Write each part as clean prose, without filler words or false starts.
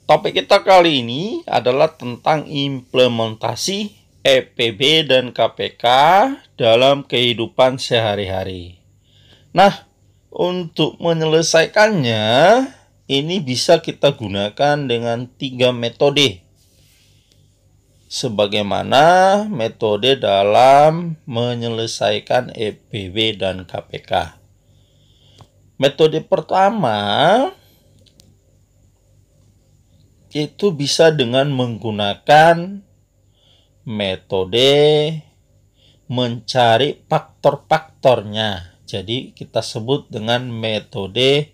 Topik kita kali ini adalah tentang implementasi EPB dan KPK dalam kehidupan sehari-hari. Nah, untuk menyelesaikannya, ini bisa kita gunakan dengan 3 metode. Sebagaimana metode dalam menyelesaikan EPB dan KPK. Metode pertama itu bisa dengan menggunakan metode mencari faktor-faktornya. Jadi kita sebut dengan metode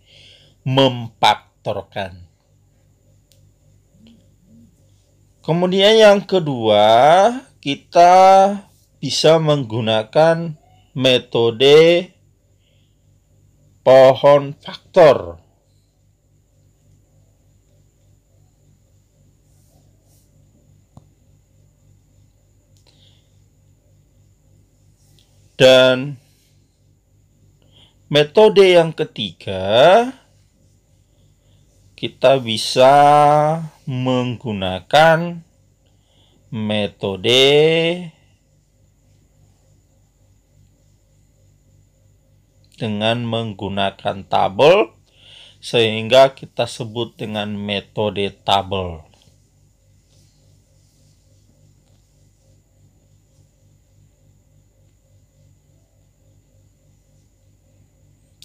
memfaktorkan. Kemudian yang kedua, kita bisa menggunakan metode pohon faktor. Dan metode yang ketiga, kita bisa menggunakan metode dengan menggunakan tabel, sehingga kita sebut dengan metode tabel.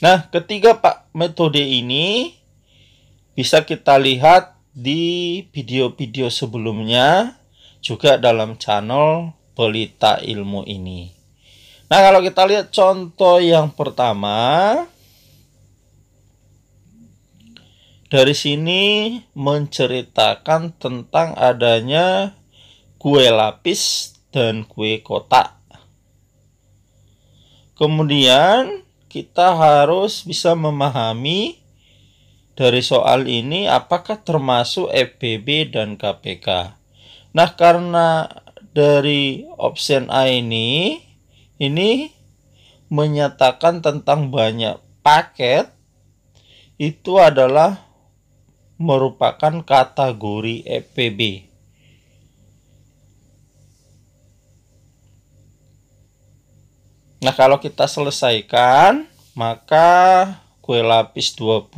Nah, ketiga metode ini bisa kita lihat di video-video sebelumnya, juga dalam channel Pelita Ilmu ini. Nah, kalau kita lihat contoh yang pertama, dari sini menceritakan tentang adanya kue lapis dan kue kotak. Kemudian kita harus bisa memahami dari soal ini apakah termasuk EPB dan KPK. Nah, karena dari option A ini menyatakan tentang banyak paket, itu adalah merupakan kategori EPB. Nah, kalau kita selesaikan, maka kue lapis 20,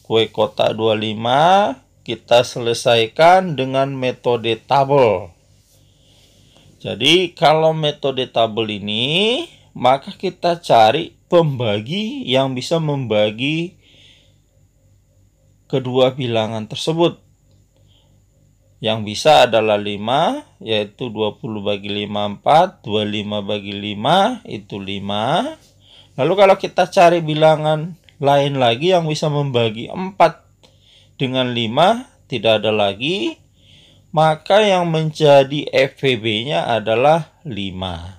kue kotak 25, kita selesaikan dengan metode tabel. Jadi, kalau metode tabel ini, maka kita cari pembagi yang bisa membagi kedua bilangan tersebut. Yang bisa adalah 5, yaitu 20 bagi 5, 4, 25 bagi 5, itu 5. Lalu kalau kita cari bilangan lain lagi yang bisa membagi 4 dengan 5, tidak ada lagi, maka yang menjadi EPB-nya adalah 5.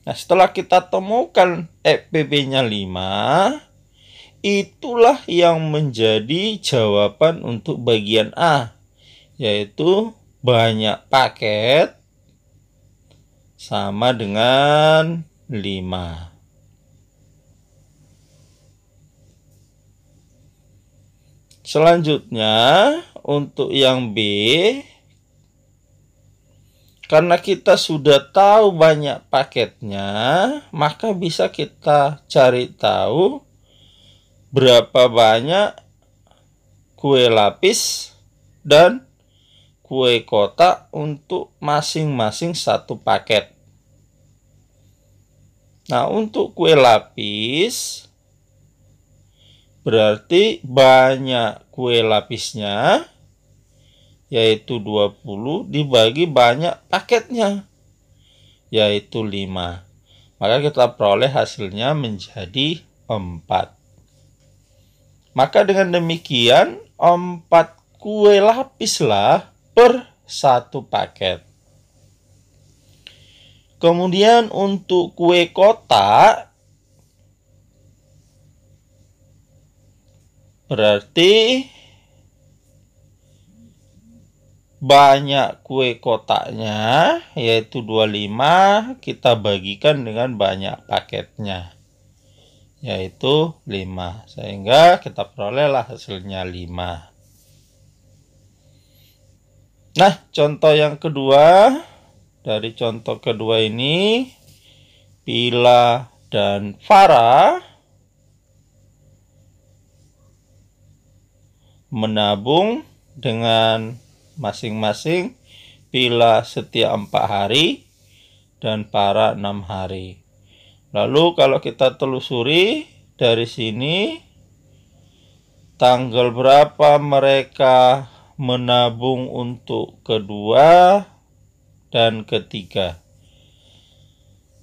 Nah, setelah kita temukan EPB-nya 5, itulah yang menjadi jawaban untuk bagian A, yaitu banyak paket sama dengan 5. Selanjutnya, untuk yang B, karena kita sudah tahu banyak paketnya, maka bisa kita cari tahu berapa banyak kue lapis dan kue kotak untuk masing-masing satu paket. Nah, untuk kue lapis berarti banyak kue lapisnya, yaitu 20, dibagi banyak paketnya, yaitu 5. Maka kita peroleh hasilnya menjadi 4. Maka dengan demikian 4 kue lapislah per satu paket. Kemudian untuk kue kotak berarti banyak kue kotaknya, yaitu 25, kita bagikan dengan banyak paketnya, yaitu 5. Sehingga kita perolehlah hasilnya 5. Nah, contoh yang kedua, dari contoh kedua ini, Pila dan Farah menabung dengan masing-masing Pila setiap 4 hari dan Farah 6 hari. Lalu kalau kita telusuri dari sini, tanggal berapa mereka menabung untuk kedua dan ketiga.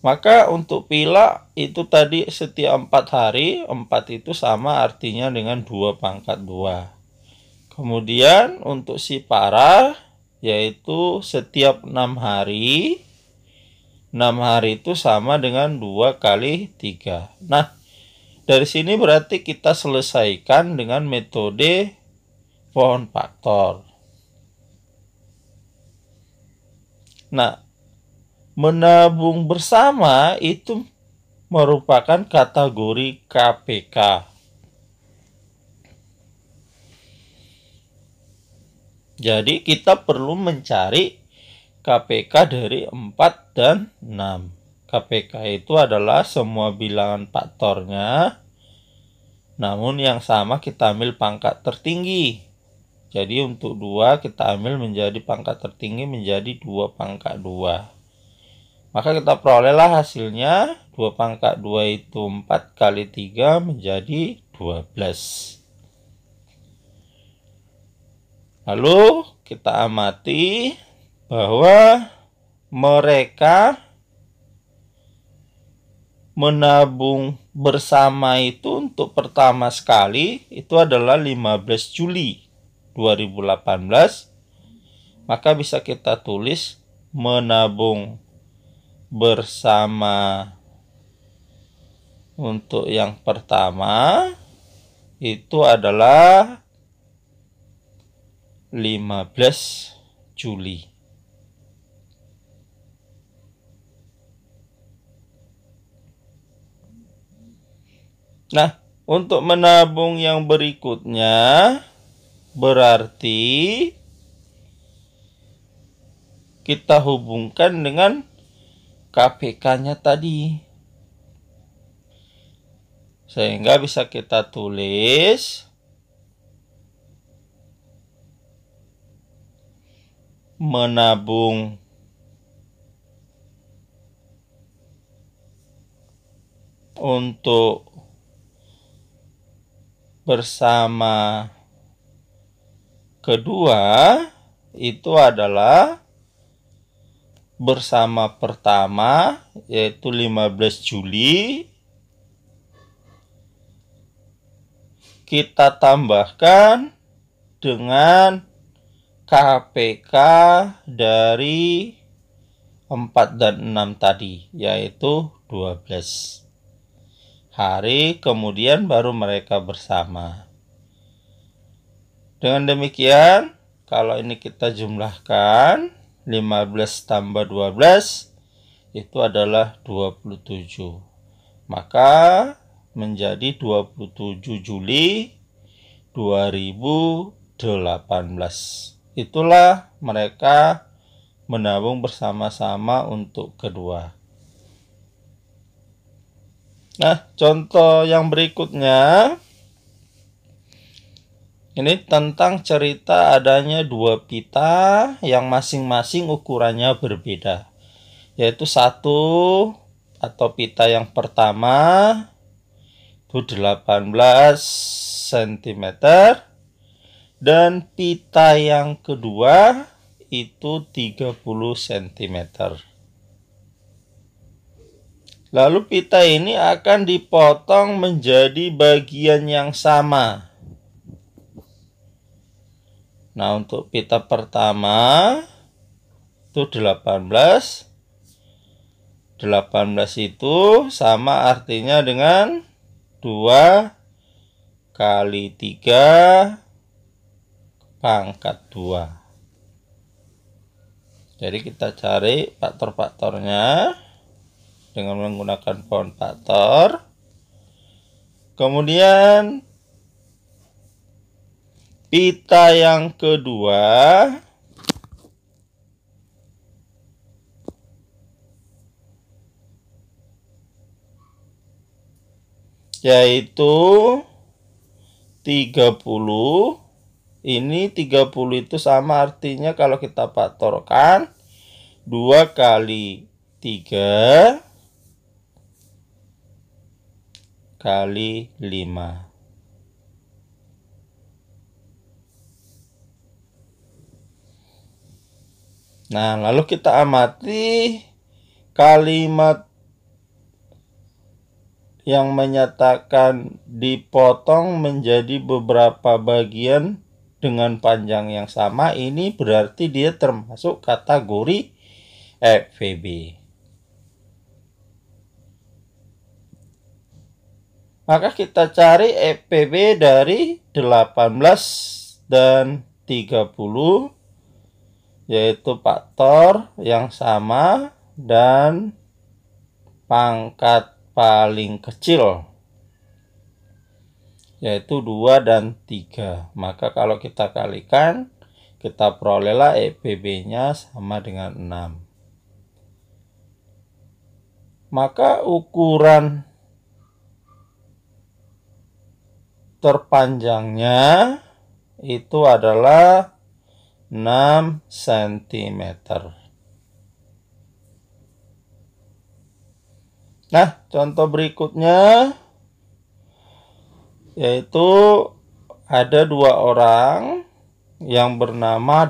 Maka untuk Pila itu tadi setiap 4 hari, 4 itu sama artinya dengan 2/2. Kemudian untuk si Farah yaitu setiap 6 hari. 6 hari itu sama dengan 2 kali 3. Nah, dari sini berarti kita selesaikan dengan metode pohon faktor. Nah, menabung bersama itu merupakan kategori KPK. Jadi kita perlu mencari KPK dari 4 dan 6. KPK itu adalah semua bilangan faktornya, namun yang sama kita ambil pangkat tertinggi. Jadi untuk 2 kita ambil menjadi pangkat tertinggi menjadi 2/2. Maka kita perolehlah hasilnya 2/2 itu 4 kali 3 menjadi 12. Lalu kita amati bahwa mereka menabung bersama itu untuk pertama sekali itu adalah 15 Juli 2018. Maka bisa kita tulis menabung bersama untuk yang pertama itu adalah 15 Juli. Nah, untuk menabung yang berikutnya berarti kita hubungkan dengan KPK-nya tadi. Sehingga bisa kita tulis menabung untuk bersama kedua itu adalah bersama pertama yaitu 15 Juli kita tambahkan dengan KPK dari 4 dan 6 tadi yaitu 12 hari, kemudian baru mereka bersama. Dengan demikian, kalau ini kita jumlahkan 15 tambah 12 itu adalah 27. Maka menjadi 27 Juli 2018. Itulah mereka menabung bersama-sama untuk kedua. Nah, contoh yang berikutnya ini tentang cerita adanya 2 pita yang masing-masing ukurannya berbeda. Yaitu satu atau pita yang pertama itu 18 cm dan pita yang kedua itu 30 cm. Lalu pita ini akan dipotong menjadi bagian yang sama. Nah, untuk pita pertama itu 18. 18 itu sama artinya dengan 2 kali 3 pangkat 2. Jadi kita cari faktor-faktornya dengan menggunakan pohon faktor. Kemudian pita yang kedua yaitu 30. Ini 30 itu sama artinya kalau kita faktorkan 2 kali 3 kali 5. Nah, lalu kita amati kalimat yang menyatakan dipotong menjadi beberapa bagian dengan panjang yang sama. Ini berarti dia termasuk kategori FVB. Maka kita cari FVB dari 18 dan 30, yaitu faktor yang sama dan pangkat paling kecil, yaitu 2 dan 3. Maka kalau kita kalikan, kita perolehlah FVB-nya sama dengan 6. Maka ukuran terpanjangnya itu adalah 6 cm. Nah, contoh berikutnya yaitu ada 2 orang yang bernama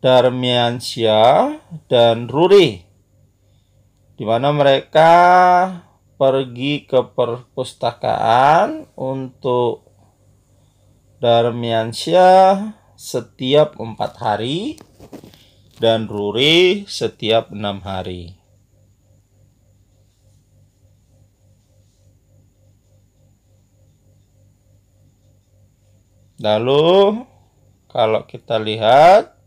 Darmiansyah dan Ruri, di mana mereka pergi ke perpustakaan. Untuk Darmiansyah setiap 4 hari dan Ruri setiap 6 hari. Lalu kalau kita lihat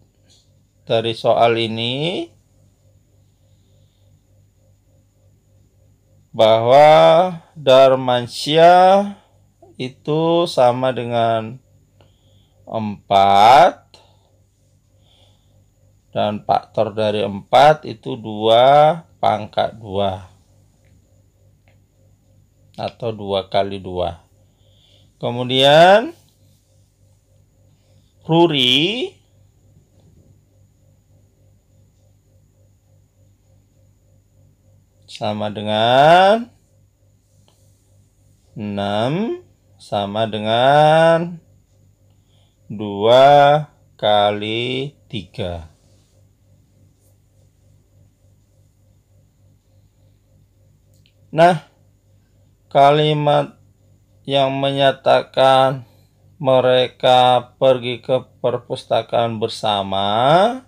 dari soal ini bahwa Darmansyah itu sama dengan 4 dan faktor dari 4 itu 2 pangkat 2 atau 2 kali 2. Kemudian Ruri sama dengan 6 sama dengan 2 kali 3. Nah, kalimat yang menyatakan mereka pergi ke perpustakaan bersama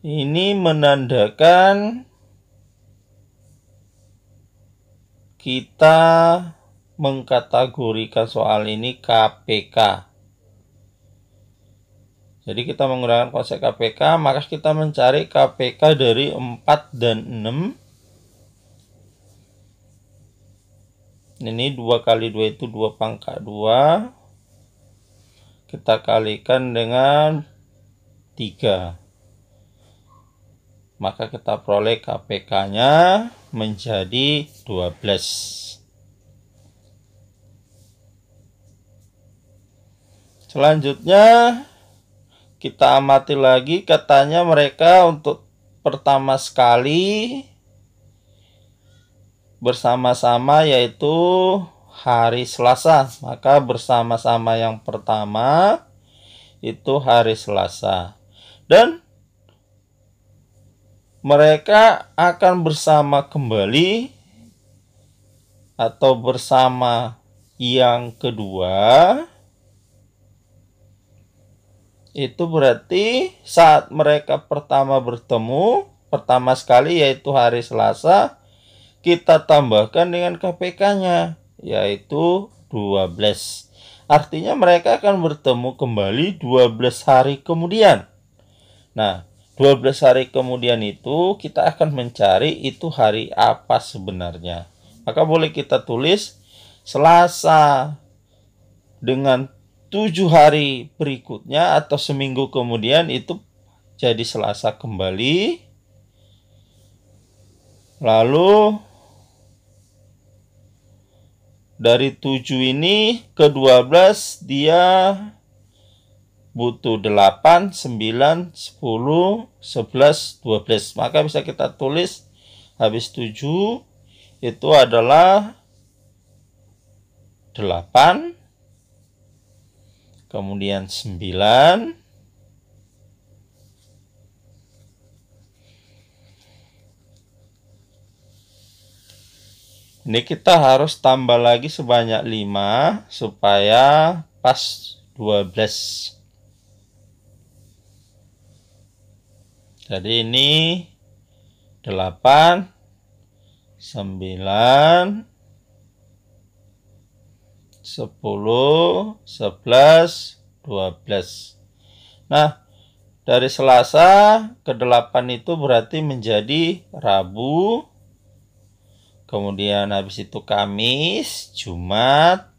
ini menandakan kita mengkategorikan soal ini KPK. Jadi kita menggunakan konsep KPK, maka kita mencari KPK dari 4 dan 6. Ini 2 kali 2 itu 2 pangkat 2. Kita kalikan dengan 3. Maka kita peroleh KPK-nya menjadi 12. Selanjutnya kita amati lagi, katanya mereka untuk pertama sekali bersama-sama yaitu hari Selasa. Maka bersama-sama yang pertama itu hari Selasa. Dan mereka akan bersama kembali atau bersama yang kedua. Itu berarti saat mereka pertama bertemu, pertama sekali yaitu hari Selasa, kita tambahkan dengan KPK-nya yaitu 12. Artinya mereka akan bertemu kembali 12 hari kemudian. Nah, 12 hari kemudian itu kita akan mencari itu hari apa sebenarnya. Maka boleh kita tulis Selasa dengan 7 hari berikutnya atau seminggu kemudian itu jadi Selasa kembali. Lalu dari 7 ini ke 12 dia butuh 8, 9, 10, 11, 12. Maka bisa kita tulis habis 7 itu adalah 8, kemudian 9, ini kita harus tambah lagi sebanyak 5 supaya pas 12. Jadi ini 8, 9, 10, 11, 12. Nah, dari Selasa ke 8 itu berarti menjadi Rabu. Kemudian habis itu Kamis, Jumat,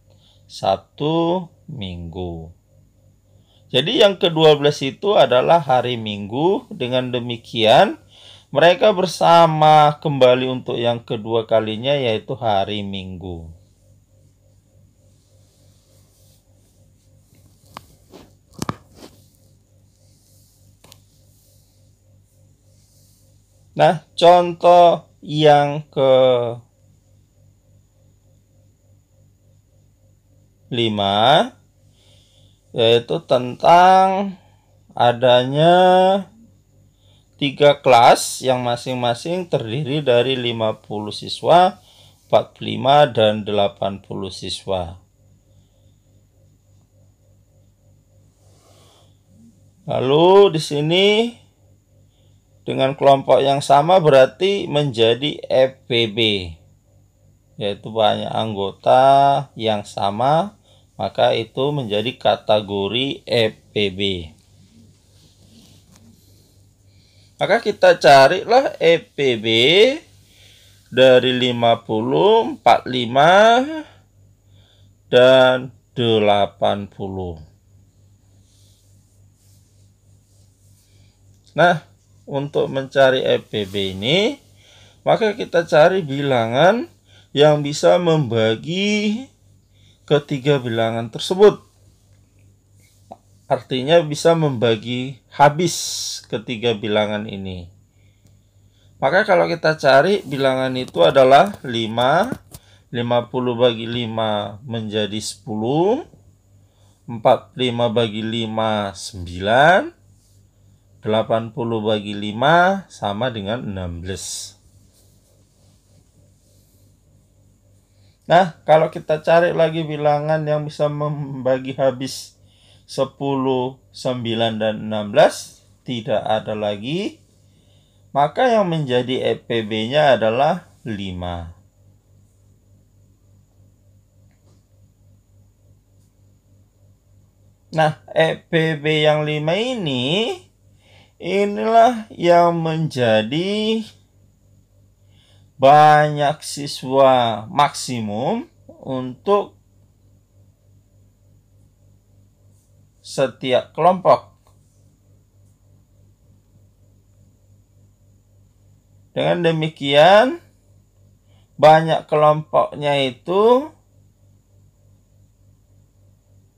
Sabtu, Minggu. Jadi yang ke-12 itu adalah hari Minggu. Dengan demikian, mereka bersama kembali untuk yang kedua kalinya yaitu hari Minggu. Nah, contoh yang ke-5 yaitu tentang adanya 3 kelas yang masing-masing terdiri dari 50 siswa, 45 dan 80 siswa. Lalu di sini dengan kelompok yang sama berarti menjadi FPB, yaitu banyak anggota yang sama, maka itu menjadi kategori FPB. Maka kita carilah FPB dari 50, 45, dan 80. Nah, untuk mencari FPB ini, maka kita cari bilangan yang bisa membagi ketiga bilangan tersebut. Artinya bisa membagi habis ketiga bilangan ini. Maka kalau kita cari bilangan itu adalah 5, 50 bagi 5 menjadi 10, 45 bagi 5, 9, 80 bagi 5 sama dengan 16. Nah, kalau kita cari lagi bilangan yang bisa membagi habis 10, 9, dan 16, tidak ada lagi. Maka yang menjadi FPB-nya adalah 5. Nah, FPB yang 5 inilah yang menjadi banyak siswa maksimum untuk setiap kelompok. Dengan demikian, banyak kelompoknya itu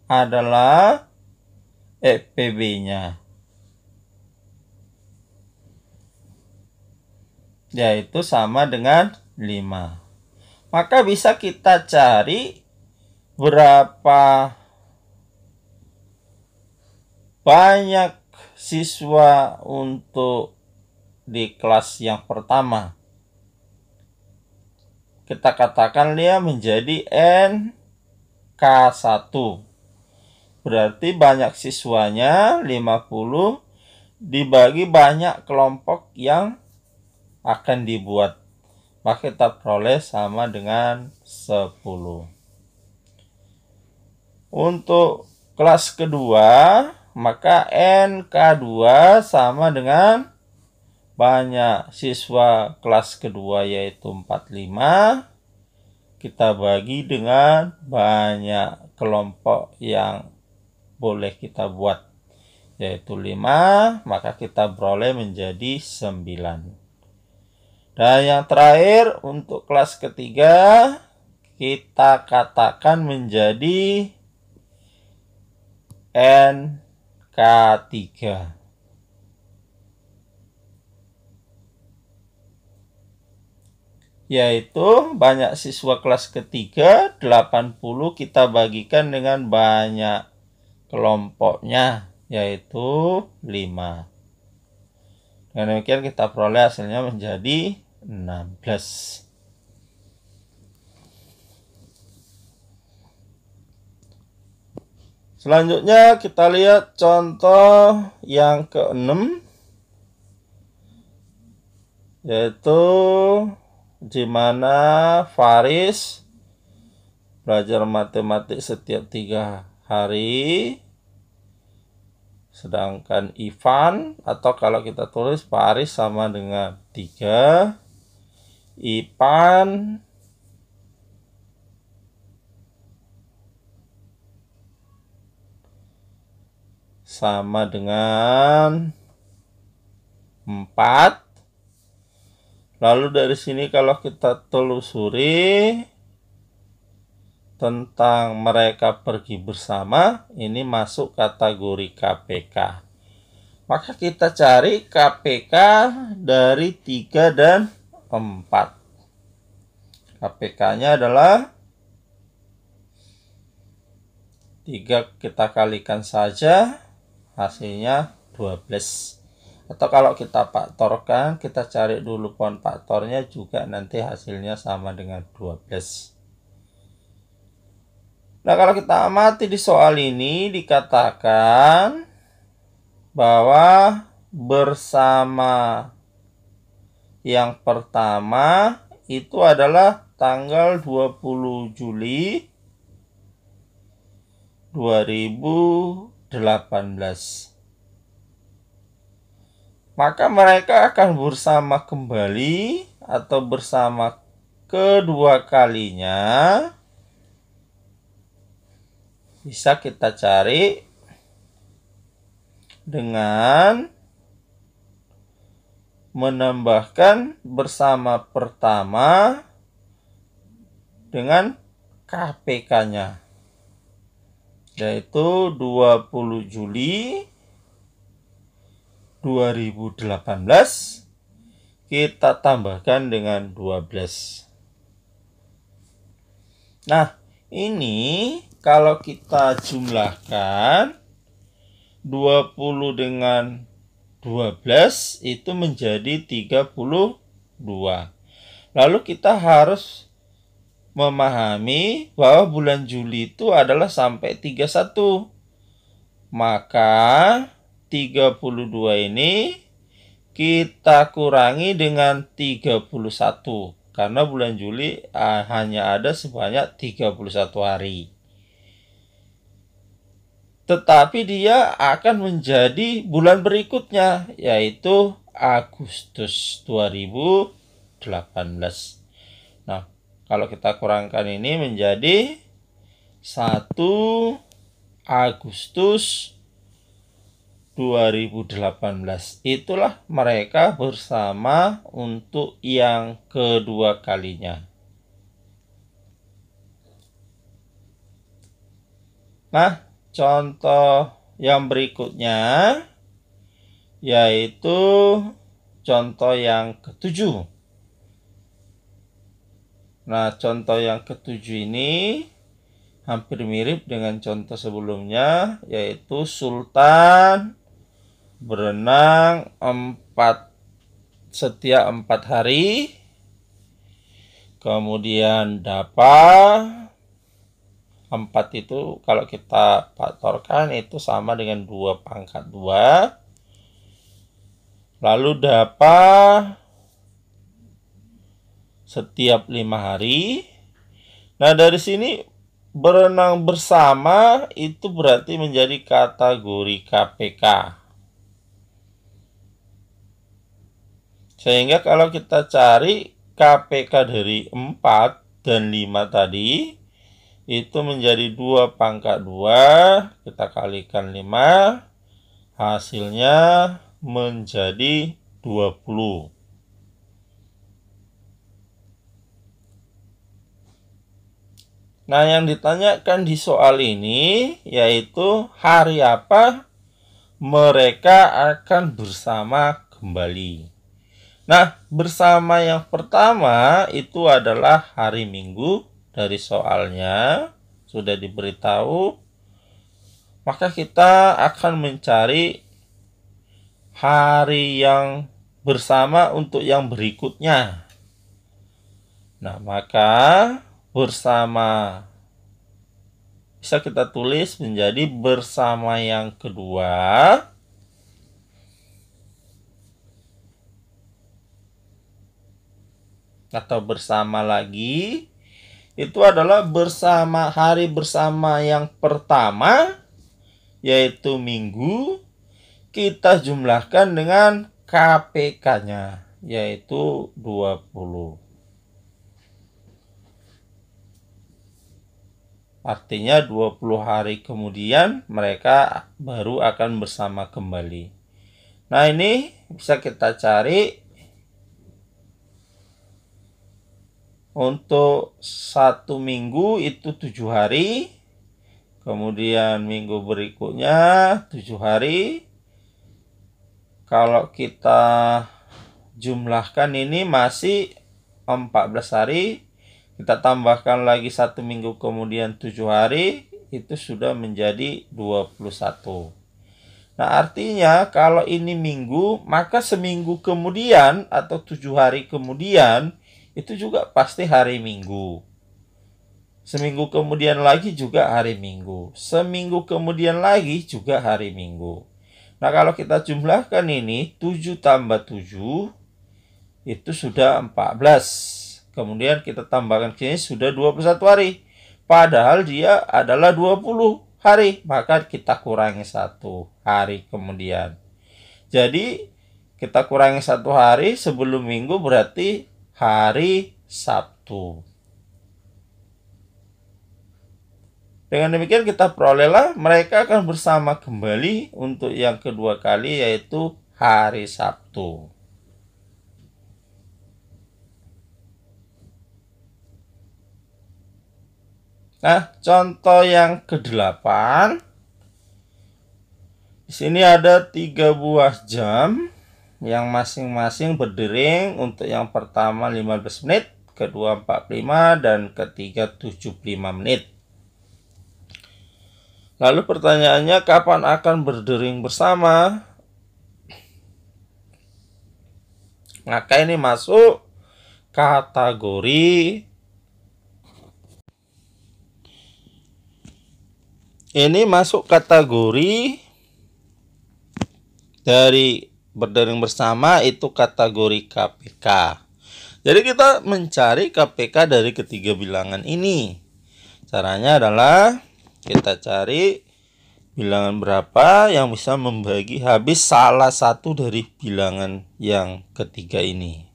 adalah FPB-nya, yaitu sama dengan 5. Maka bisa kita cari berapa banyak siswa untuk di kelas yang pertama. Kita katakan dia menjadi NK1. Berarti banyak siswanya 50 dibagi banyak kelompok yang akan dibuat. Maka kita peroleh sama dengan 10. Untuk kelas kedua, maka NK2 sama dengan banyak siswa kelas kedua yaitu 45 kita bagi dengan banyak kelompok yang boleh kita buat, yaitu 5, maka kita peroleh menjadi 9. Dan yang terakhir untuk kelas ketiga, kita katakan menjadi NK3. Yaitu banyak siswa kelas ketiga, 80 kita bagikan dengan banyak kelompoknya, yaitu 5. Dengan demikian kita peroleh hasilnya menjadi 16. Selanjutnya kita lihat contoh yang ke-6, yaitu di mana Faris belajar matematik setiap 3 hari, sedangkan Ivan, atau kalau kita tulis Faris sama dengan 3, Ivan sama dengan 4. Lalu dari sini kalau kita telusuri tentang mereka pergi bersama, ini masuk kategori KPK. Maka kita cari KPK dari 3 dan 4. KPK-nya adalah 3 kita kalikan saja, hasilnya 12. Atau kalau kita faktorkan, kita cari dulu pohon faktornya juga, nanti hasilnya sama dengan 12. Nah, kalau kita amati di soal ini dikatakan bahwa bersama yang pertama itu adalah tanggal 20 Juli 2018. Maka mereka akan bersama kembali atau bersama kedua kalinya. Bisa kita cari dengan menambahkan bersama pertama dengan KPK-nya, yaitu 20 Juli 2018 kita tambahkan dengan 12. Nah, ini kalau kita jumlahkan 20 dengan 12 itu menjadi 32. Lalu kita harus memahami bahwa bulan Juli itu adalah sampai 31. Maka 32 ini kita kurangi dengan 31, karena bulan Juli hanya ada sebanyak 31 hari. Tetapi dia akan menjadi bulan berikutnya, yaitu Agustus 2018. Nah, kalau kita kurangkan ini menjadi 1 Agustus 2018. Itulah mereka bersama untuk yang kedua kalinya. Nah, contoh yang berikutnya yaitu contoh yang ke-7. Nah, contoh yang ke-7 ini hampir mirip dengan contoh sebelumnya, yaitu Sultan berenang setiap 4 hari. Kemudian Dapa 4 itu kalau kita faktorkan itu sama dengan 2 pangkat 2. Lalu Dapa setiap 5 hari. Nah, dari sini berenang bersama itu berarti menjadi kategori KPK. Sehingga kalau kita cari KPK dari 4, dan 5 tadi itu menjadi 2 pangkat 2, kita kalikan 5, hasilnya menjadi 20. Nah, yang ditanyakan di soal ini yaitu hari apa mereka akan bersama kembali. Nah, bersama yang pertama itu adalah hari Minggu, dari soalnya sudah diberitahu. Maka kita akan mencari hari yang bersama untuk yang berikutnya. Nah, maka bersama bisa kita tulis menjadi bersama yang kedua atau bersama lagi itu adalah bersama hari bersama yang pertama yaitu Minggu, kita jumlahkan dengan KPK-nya yaitu 20. Artinya 20 hari kemudian mereka baru akan bersama kembali. Nah, ini bisa kita cari untuk 1 minggu itu 7 hari. Kemudian minggu berikutnya 7 hari. Kalau kita jumlahkan ini masih 14 hari. Kita tambahkan lagi 1 minggu kemudian 7 hari, itu sudah menjadi 21. Nah, artinya kalau ini minggu, maka seminggu kemudian atau 7 hari kemudian, itu juga pasti hari Minggu. Seminggu kemudian lagi juga hari Minggu. Seminggu kemudian lagi juga hari Minggu. Nah, kalau kita jumlahkan ini, 7 tambah 7, itu sudah 14. Kemudian kita tambahkan ke sini sudah 21 hari. Padahal dia adalah 20 hari. Maka kita kurangi 1 hari kemudian. Jadi kita kurangi 1 hari sebelum Minggu berarti hari Sabtu. Dengan demikian kita perolehlah mereka akan bersama kembali untuk yang kedua kali yaitu hari Sabtu. Nah, contoh yang ke-8. Di sini ada 3 buah jam yang masing-masing berdering. Untuk yang pertama 15 menit, kedua 45 dan ketiga 75 menit. Lalu pertanyaannya kapan akan berdering bersama? Maka ini masuk kategori dari berdering bersama itu kategori KPK. Jadi kita mencari KPK dari ketiga bilangan ini. Caranya adalah kita cari bilangan berapa yang bisa membagi habis salah satu dari bilangan yang ketiga ini.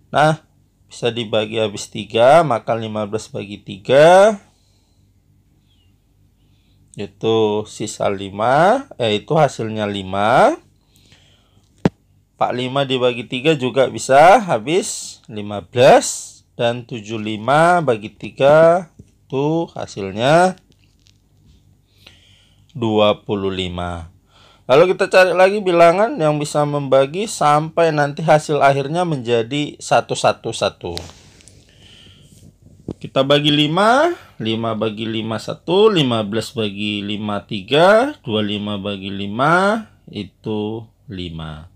Nah, bisa dibagi habis 3, maka 15 bagi 3 itu sisa 5, yaitu hasilnya 5. 45 dibagi 3 juga bisa habis 15. Dan 75 bagi 3 itu hasilnya 25. Lalu kita cari lagi bilangan yang bisa membagi sampai nanti hasil akhirnya menjadi 111. Kita bagi 5, 5 bagi 5 1, 15 bagi 5 3, 25 bagi 5 itu 5.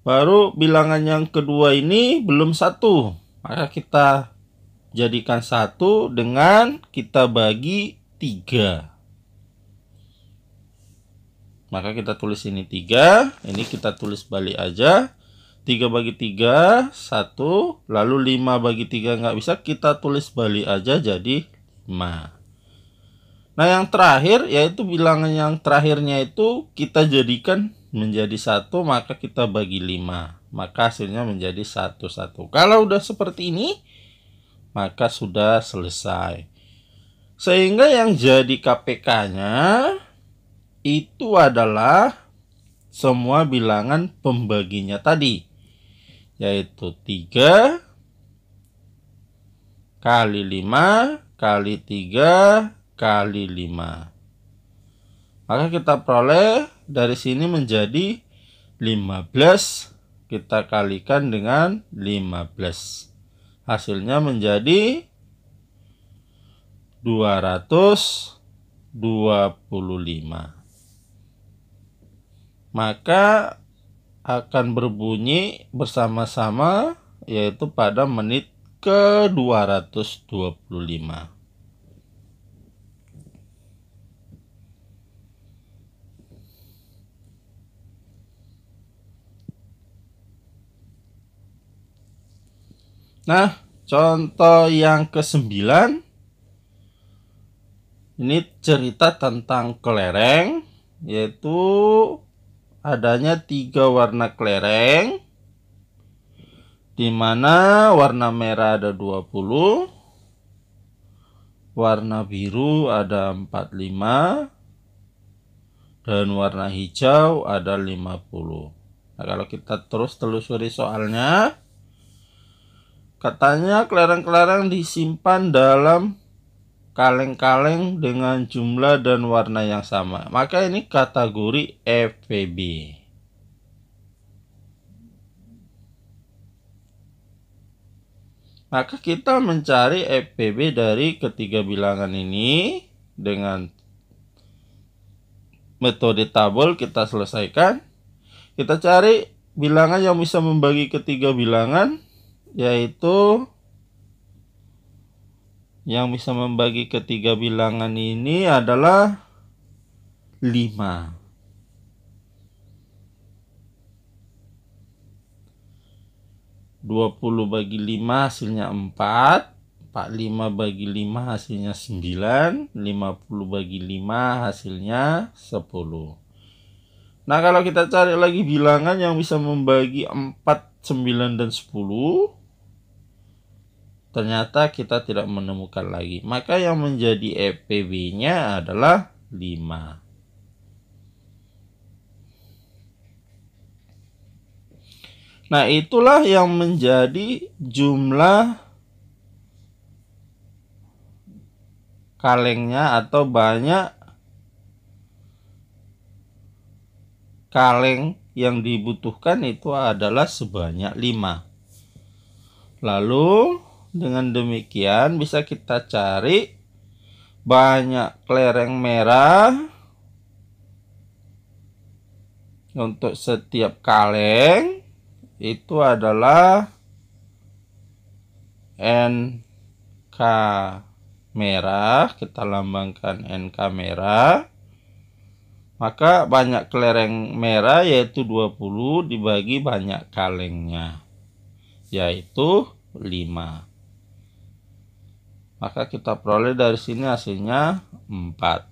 Baru bilangan yang kedua ini belum 1. Maka kita jadikan 1 dengan kita bagi 3. Maka kita tulis ini 3, ini kita tulis balik aja. 3 bagi 3, 1, lalu 5 bagi 3 nggak bisa, kita tulis balik aja jadi 5. Nah, yang terakhir yaitu bilangan yang terakhirnya itu kita jadikan menjadi 1, maka kita bagi 5. maka hasilnya menjadi 1-1. Kalau udah seperti ini, maka sudah selesai. Sehingga yang jadi KPK-nya itu adalah semua bilangan pembaginya tadi, yaitu 3 kali 5 kali 3 kali 5. Maka kita peroleh dari sini menjadi 15 kita kalikan dengan 15. Hasilnya menjadi 225. Maka akan berbunyi bersama-sama yaitu pada menit ke 225. Nah, contoh yang ke-9 ini cerita tentang kelereng, yaitu adanya 3 warna kelereng, di mana warna merah ada 20, warna biru ada 45, dan warna hijau ada 50. Nah, kalau kita terus telusuri soalnya, katanya kelereng-kelereng disimpan dalam kaleng-kaleng dengan jumlah dan warna yang sama. Maka ini kategori FPB. Maka kita mencari FPB dari ketiga bilangan ini dengan metode tabel. Kita selesaikan. Kita cari bilangan yang bisa membagi ketiga bilangan, yaitu yang bisa membagi ketiga bilangan ini adalah 5. 20 bagi 5 hasilnya 4. 45 bagi 5 hasilnya 9. 50 bagi 5 hasilnya 10. Nah, kalau kita cari lagi bilangan yang bisa membagi 4, 9, dan 10, ternyata kita tidak menemukan lagi. Maka yang menjadi FPB-nya adalah 5. Nah, itulah yang menjadi jumlah kalengnya atau banyak kaleng yang dibutuhkan itu adalah sebanyak 5. Lalu dengan demikian bisa kita cari banyak kelereng merah untuk setiap kaleng itu adalah NK merah. Kita lambangkan NK merah. Maka banyak kelereng merah yaitu 20 dibagi banyak kalengnya, yaitu 5. Maka kita peroleh dari sini hasilnya 4.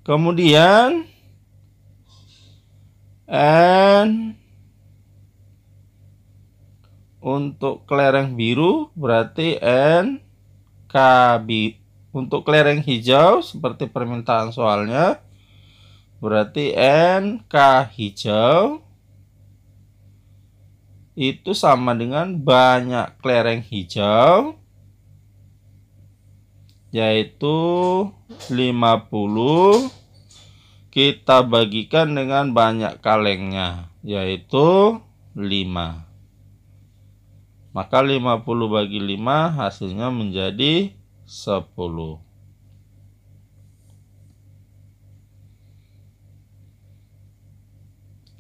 Kemudian N untuk kelereng biru berarti N KB. Untuk kelereng hijau seperti permintaan soalnya berarti NK hijau itu sama dengan banyak kelereng hijau, yaitu 50 kita bagikan dengan banyak kalengnya, yaitu 5. Maka 50 bagi 5 hasilnya menjadi 10.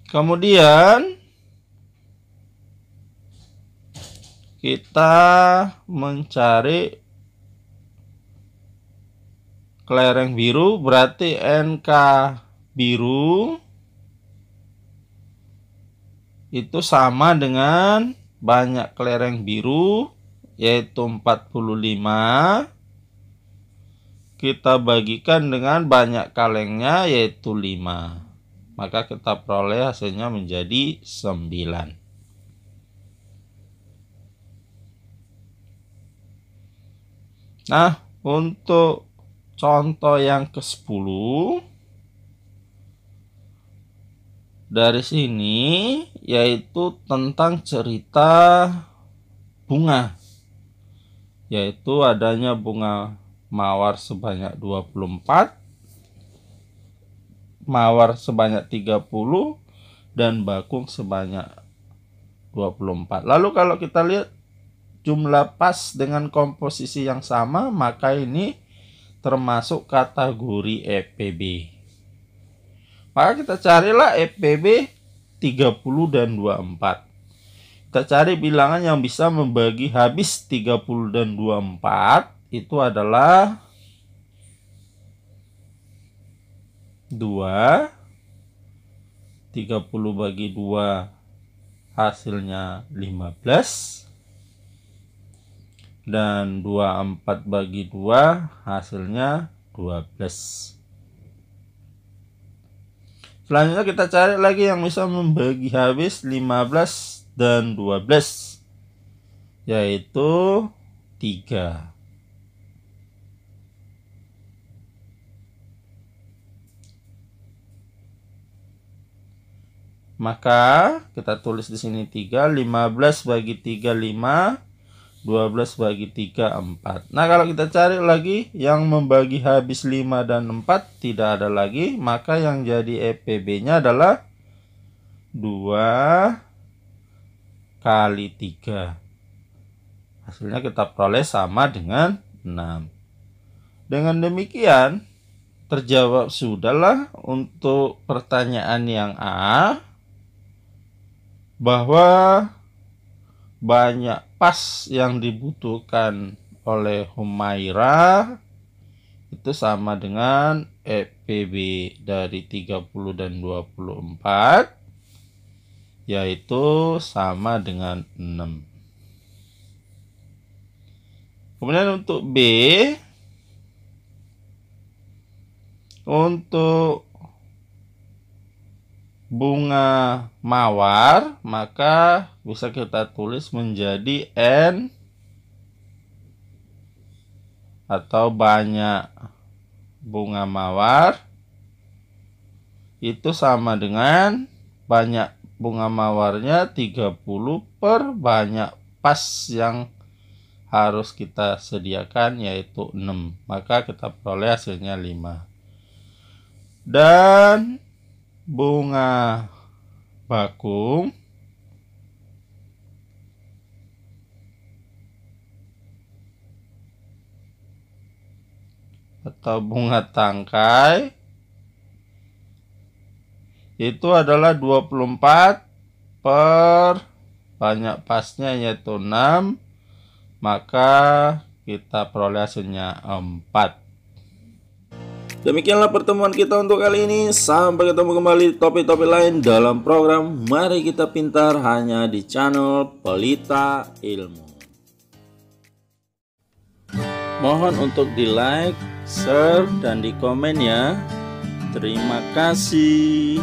Kemudian kita mencari kelereng biru berarti NK biru itu sama dengan banyak kelereng biru yaitu 45 kita bagikan dengan banyak kalengnya yaitu 5. maka kita peroleh hasilnya menjadi 9. Nah, untuk contoh yang ke-10 dari sini yaitu tentang cerita bunga, yaitu adanya bunga mawar sebanyak 24, mawar sebanyak 30, dan bakung sebanyak 24. Lalu kalau kita lihat jumlah pas dengan komposisi yang sama, maka ini termasuk kategori EPB. Maka kita carilah EPB 30 dan 24. Kita cari bilangan yang bisa membagi habis 30 dan 24. Itu adalah 2. 30 bagi 2 hasilnya 15. Dan 24 bagi 2 hasilnya 12. Selanjutnya kita cari lagi yang bisa membagi habis 15 dan 12, yaitu 3. Maka kita tulis di sini 3, 15 bagi 3 5, 12 bagi 3 4. Nah, kalau kita cari lagi yang membagi habis 5 dan 4 tidak ada lagi, maka yang jadi EPB-nya adalah 2 kali 3. Hasilnya kita peroleh sama dengan 6. Dengan demikian terjawab sudahlah untuk pertanyaan yang A, bahwa banyak pas yang dibutuhkan oleh Humaira itu sama dengan EPB dari 30 dan 24, yaitu sama dengan 6. Kemudian untuk B, untuk bunga mawar, maka bisa kita tulis menjadi N atau banyak bunga mawar itu sama dengan banyak bunga mawarnya 30 per banyak pas yang harus kita sediakan, yaitu 6. Maka kita peroleh hasilnya 5. Dan bunga bakung atau bunga tangkai itu adalah 24 per banyak pasnya yaitu 6, maka kita peroleh hasilnya 4. Demikianlah pertemuan kita untuk kali ini. Sampai ketemu kembali di topik-topik lain dalam program Mari Kita Pintar hanya di channel Pelita Ilmu. Mohon untuk di like, share, dan di komen ya. Terima kasih.